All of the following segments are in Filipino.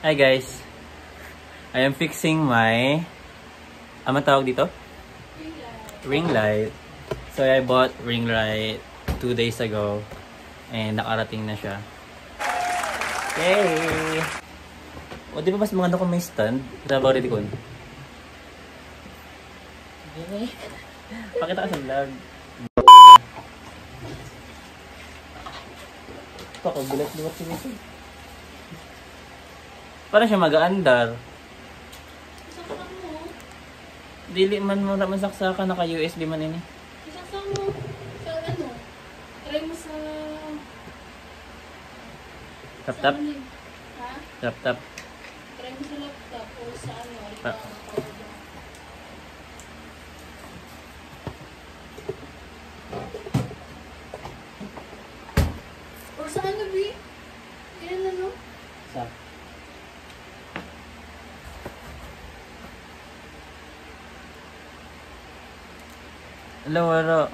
Hi guys, I am fixing my ano tawag dito? Ring light. So I bought ring light 2 days ago and nakarating na siya. Yay! O di ba mas maganda kung may stand? Trabaho rin ko. Pakita ka sa vlog. Pakagulat-gulat siya nito. Parang siya mag-aandar. Saksak mo. Dili man mo naman saksakan, naka-USB man ini. Saksak mo. Sa ano? Try mo sa... Tap-tap? Ha? Tap-tap. Try mo sa laptop o sa ano. Or sa ano, B? Yan ano? Sa? Hello, hello.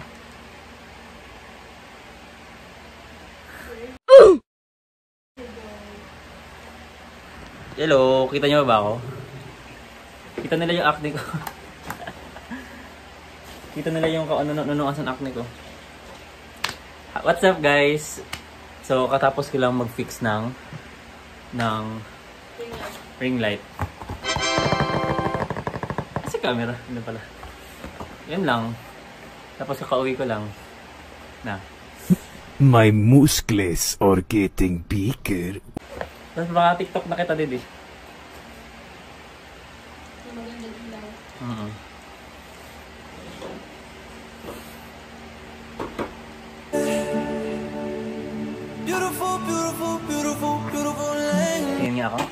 Hello, kita niyo ba ako? Kita nila yung acne ko. Kita nila yung ano asan acne ko. What's up guys? So katapos ko lang mag-fix ng ring light. Kasi camera, ano pala. Yan lang. Tapos kakauwi ko lang. Na. My muscles are getting bigger. Tapos baka TikTok na kita din eh. Magandang ilaw. Beautiful, beautiful, beautiful, beautiful lady. Tingin nga ako.